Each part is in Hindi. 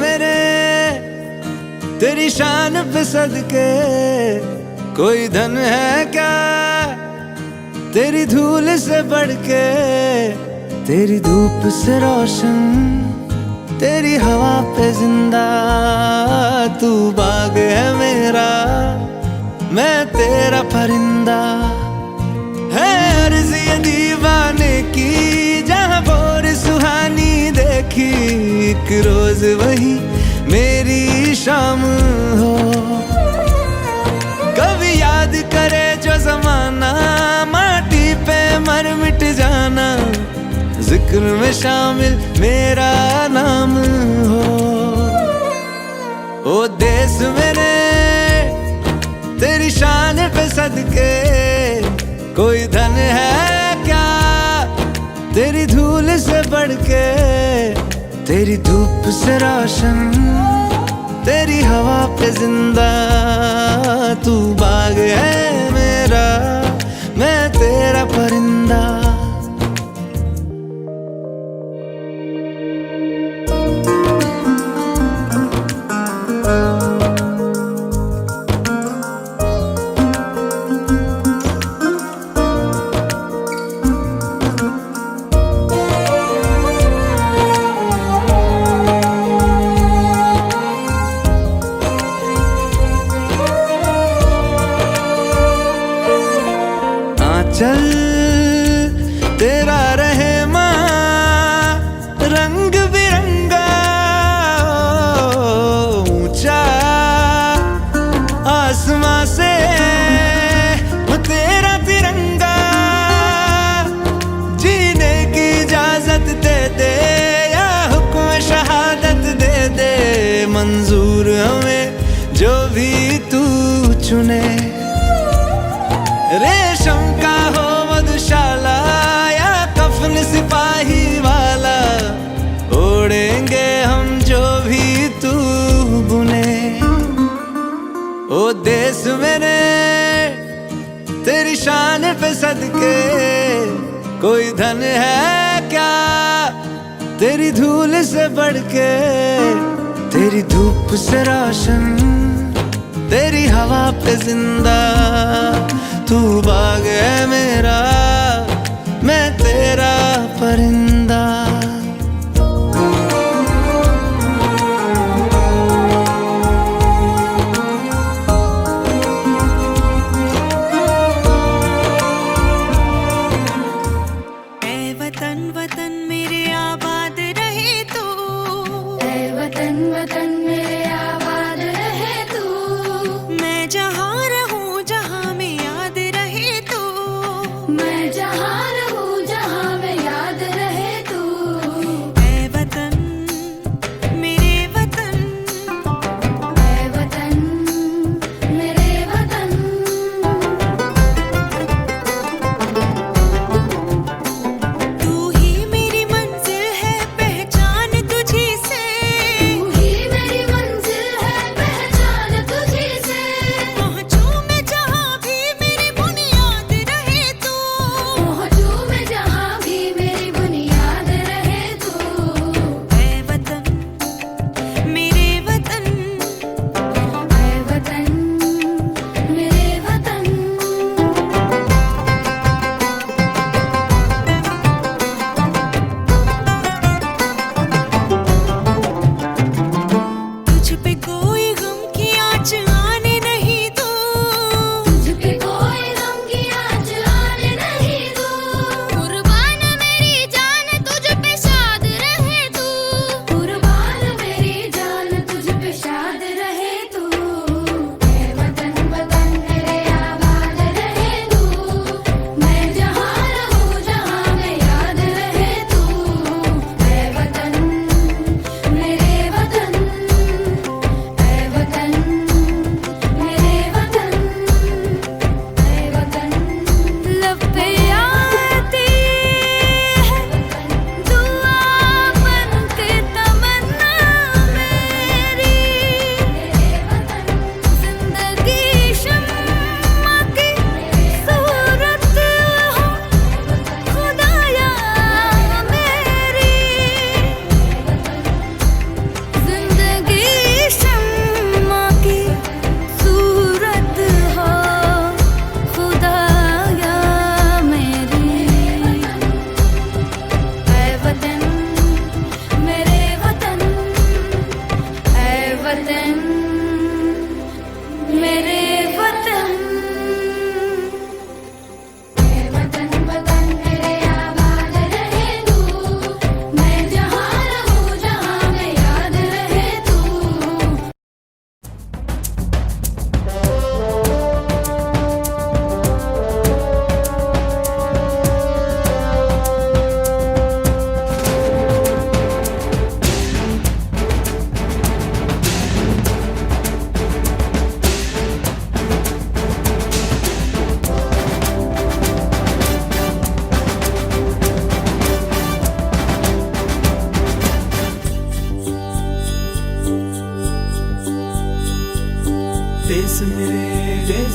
मेरे तेरी शान पे सदके, कोई धन है क्या तेरी धूल से बढ़ के। तेरी धूप से रोशन, तेरी हवा पे जिंदा, तू बाग है मेरा, मैं तेरा परिंदा। है अर्ज़ ये दीवाने की, जहाँ बोर सुहानी देखी, एक रोज वही मेरी शाम हो। कभी याद करे जो जमाना, माटी पे मर मिट जाना, जिक्र में शामिल मेरा नाम हो। ओ देश मेरे तेरी शान पे सदके, कोई धन है क्या तेरी धूल से बढ़ के। तेरी धूप से रोशन, तेरी हवा पे जिंदा, तू बाग है मेरा, मैं तेरा परिंदा। चल तेरा रहे माँ रंग बिरंगा, ऊंचा आसमां से वो तेरा तिरंगा। जीने की इजाजत दे दे या हुक्म शहादत दे दे, मंजूर हमें जो भी तू चुने। रेशम का हो मधुशाला या कफन सिपाही वाला, ओढ़ेंगे हम जो भी तू बुने। ओ देश मेरे तेरी शान पे सदके, कोई धन है क्या तेरी धूल से बढ़ के। तेरी धूप से रोशन, तेरी हवा पे जिंदा, तू बाग है मेरा, मैं तेरा परिंदा। ऐ वतन वतन मेरे आबाद रहे तू, ऐ वतन वतन मेरे आबाद रहे तू। मैं जहाँ रहूँ जहाँ में याद रहे तू। मैं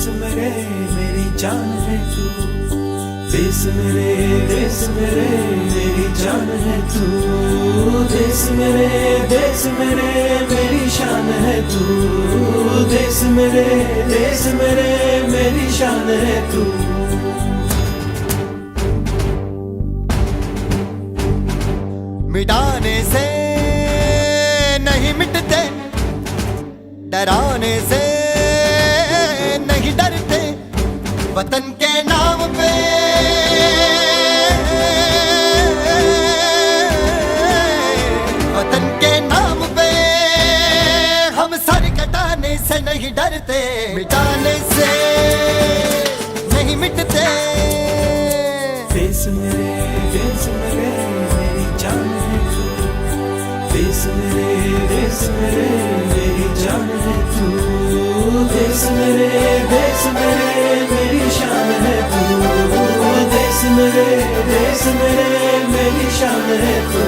देश मेरे मेरी जान है तू, देश मेरे मेरी जान है तू, देश मेरे मेरी शान है तू, देश मेरे मेरी शान है तू। मिटाने से नहीं मिटते, डराने से नहीं डरते, वतन के नाम पे वतन के नाम पे हम सर कटाने से नहीं डरते, मिटाने से नहीं मिटते। देश मेरे मेरी जान है तू, देश मेरे मेरी जान है तू, देश मेरे मेरी शान है तू, देश मेरे मेरी शान है तू।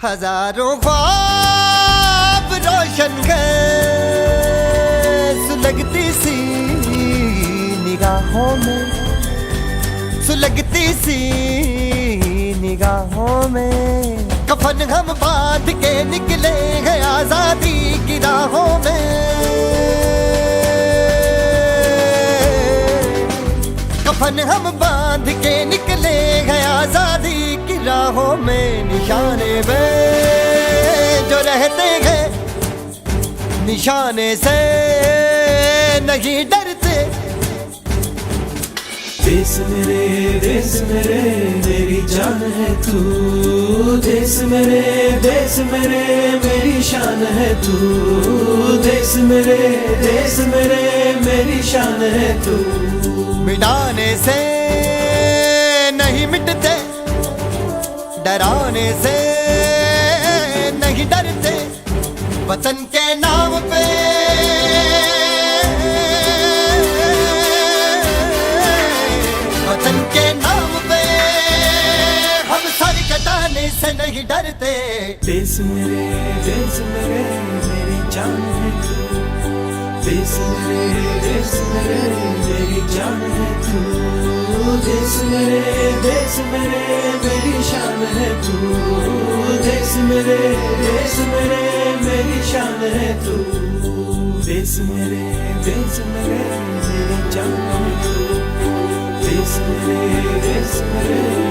हजारों ख्वाब रोशन कर सुलगती सी निगाहों में, सुलगती सी निगाहों में, कफन हम बांध के निकले हैं आजादी की राहों में, कफन हम बांध के निकले हैं आजादी की राहों में, निशाने पे जो रहते हैं निशाने से नहीं डरते। देश मेरे मेरी जान है तू, देश मेरे मेरी शान है तू, देश मेरे मेरी शान है तू। मिटाने से नहीं मिटते, डराने से नहीं डरते, वतन के नाम पे वतन के नाम पे हम सर कटाने से नहीं डरते। देश मेरे मेरी जान है तू, देश मेरे मेरी जान है तू, देश मेरे मेरी शान है तू, देश मेरे मेरी शान है तू, देश मेरे मेरी जान है तू, देश मेरे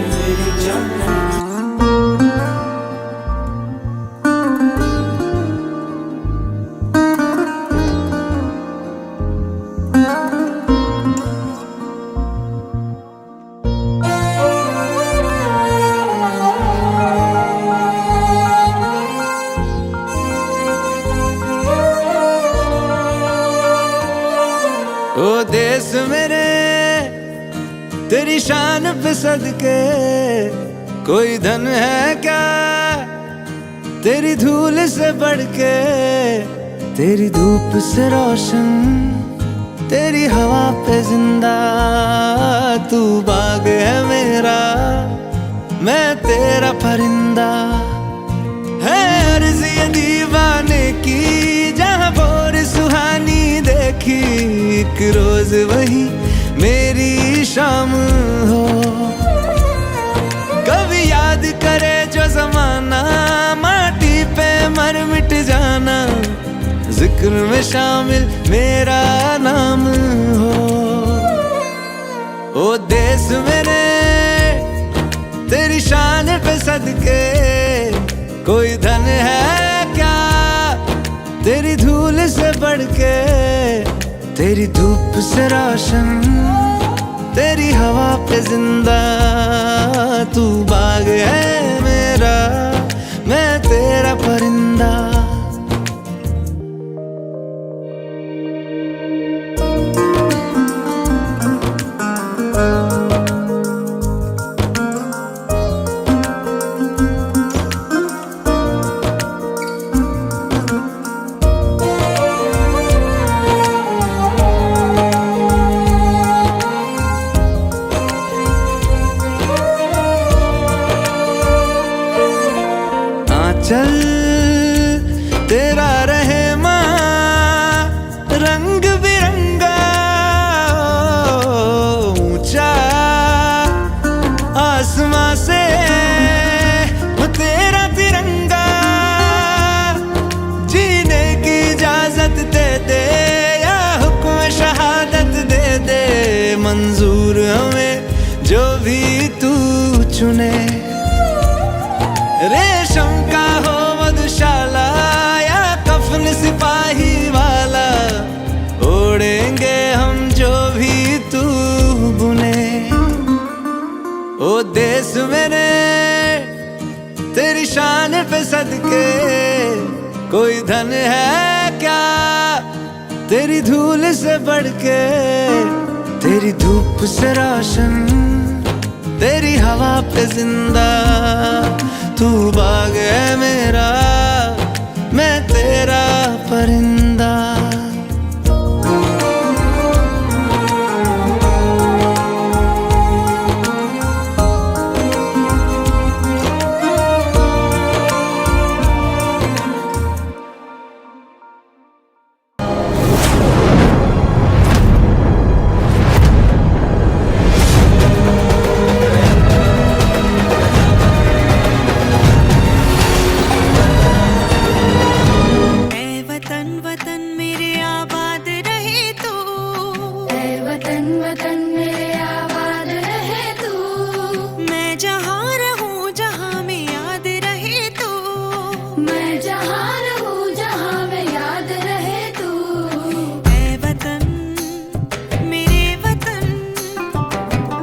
मेरी जान है तू। ओ देश मेरे तेरी शान पे सदके कोई धन है क्या तेरी धूल से बढ़ के, तेरी धूप से रोशन तेरी हवा पे जिंदा, तू बाग है मेरा मैं तेरा परिंदा, है अर्ज़ ये दीवाने की जहाँ भोर सुहानी देखी, एक रोज वही मेरी शाम हो, कभी याद करे जो जमाना माटी पे मर मिट जाना, जिक्र में शामिल मेरा नाम हो। ओ देश मेरे तेरी शान पे सदके कोई धन है क्या तेरी धूल से बढ़ के, तेरी धूप से रोशन तेरी हवा पे जिंदा, तू बाग है मेरा मैं तेरा परिंदा। तेरा रहे माँ रंग बिरंगा, ऊंचा आसमां से वो तेरा तिरंगा, जीने की इजाजत दे दे या हुक्म शहादत दे दे, मंजूर हमें जो भी तू चुने। रेशम का हो मधुशाला या कफन सिपाही वाला, ओढ़ेंगे हम जो भी तू बुने। ओ देश मेरे तेरी शान पे सदके, कोई धन है क्या तेरी धूल से बढ़ के, तेरी धूप से रोशन तेरी हवा पे जिंदा, तू बाग है मेरा मैं तेरा परिंदा। वतन मेरे आबाद रहे तू, मैं जहाँ रहूँ जहाँ में याद रहे तू, मैं जहाँ रहूँ जहाँ में याद रहे तू। ऐ वतन मेरे वतन,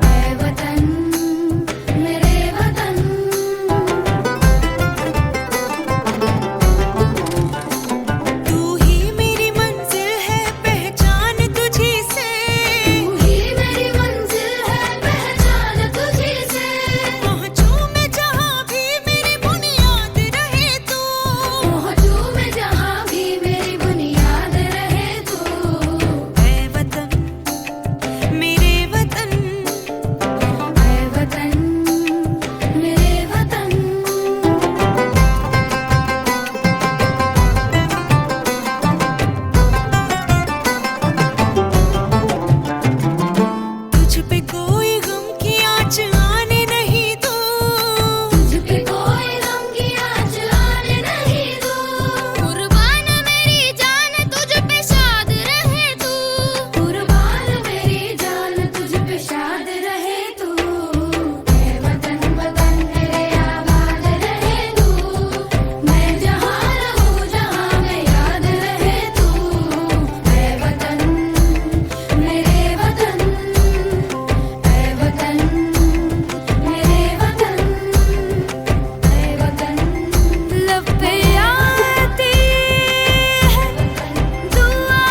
ऐ वतन मेरे वतन, तू ही मेरी मंजिल है पहचान तुझी से, तू ही मेरी मंजिल है पहचान तुझी से। पहुँचूं मैं जहाँ भी मेरी बुनियाद रहे तू, पहुँचूं मैं जहाँ भी मेरी बुनियाद रहे तू। ऐ वतन मेरे वतन, ऐ वतन मेरे वतन, तुझ पे कोई गम की आँच आने नहीं दूँ, तुझ पे कोई गम की आँच आने नहीं दूँ। कुर्बान मेरी जान तुझ पे शाद रहे तू, कुर्बान मेरी जान तुझ पे शाद रहे तू। ऐ वतन वतन मेरे आबाद रहे तू, मैं जहाँ रहूँ जहाँ में याद रहे तू। ऐ वतन मेरे वतन, ऐ वतन मेरे वतन, ऐ वतन। लब पे आती है दुआ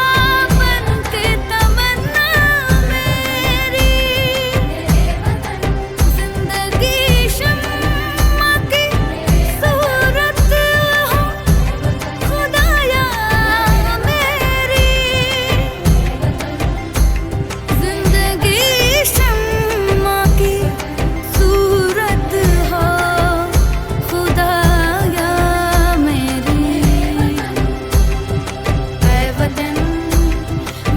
बन के तमन्ना मेरी, जिंदगी शम्मा की सूरत हो खुदाया मेरी, जिंदगी शम्मा की सूरत हो खुदाया मेरी। ऐ वतन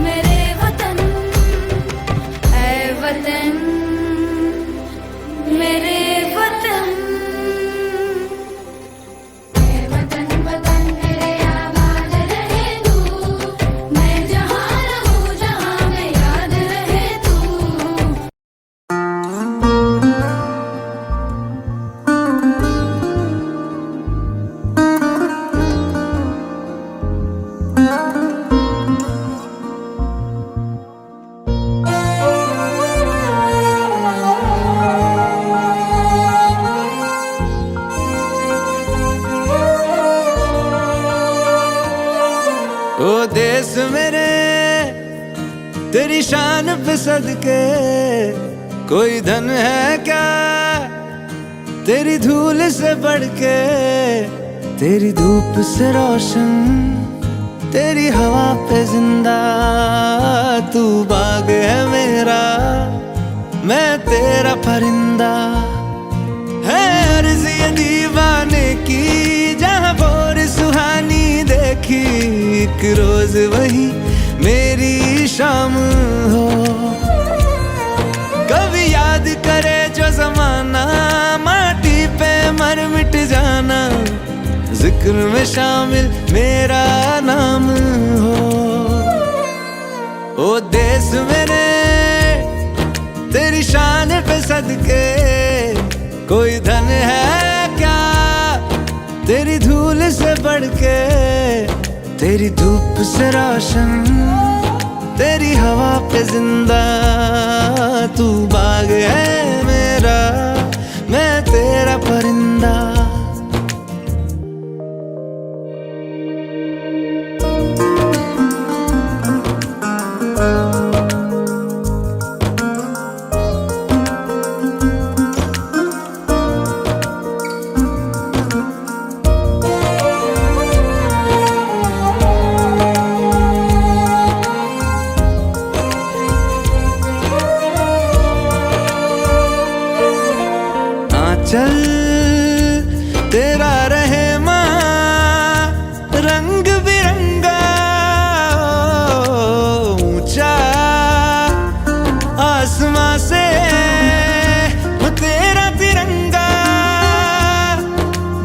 मेरे वतन, ऐ वतन मेरे वतन, ऐ वतन वतन मेरे आबाद रहे तू, मैं जहाँ रहूँ जहाँ में याद रहे तू। ओ देश मेरे तेरी शान पे सदके, कोई धन है क्या तेरी धूल से बढ़ के, तेरी धूप से रोशन तेरी हवा पे जिंदा, तू बाग है मेरा मैं तेरा परिंदा। है अर्ज़ ये दीवाने की जहाँ भोर सुहानी दे एक रोज वही मेरी शाम हो। कभी याद करे जो जमाना, माटी पे मर मिट जाना, जिक्र में शामिल मेरा नाम हो। ओ देश मेरे तेरी शान पे सदके, कोई धन है क्या तेरी धूल से बढ़ के। तेरी धूप से रोशन, तेरी हवा पे जिंदा, तू बाग है मेरा, मैं तेरा परिंदा। चल तेरा रहे माँ रंग बिरंगा, ऊंचा आसमां से वो तेरा तिरंगा।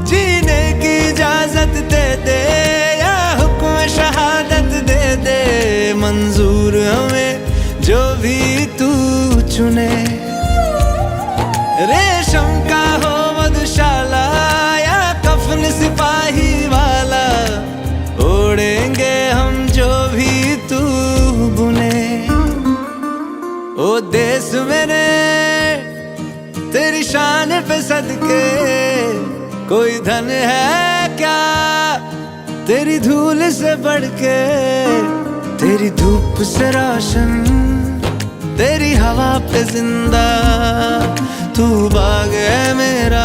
जीने की इजाजत दे दे या हुक्म शहादत दे दे, मंजूर हमें जो भी तू चुने। रेशम का हो मधुशाला या कफन सिपाही वाला, ओढ़ेंगे हम जो भी तू बुने। ओ देश मेरे तेरी शान पे सदके, कोई धन है क्या तेरी धूल से बढ़ के। तेरी धूप से रोशन, तेरी हवा पे जिंदा, तू बाग है मेरा,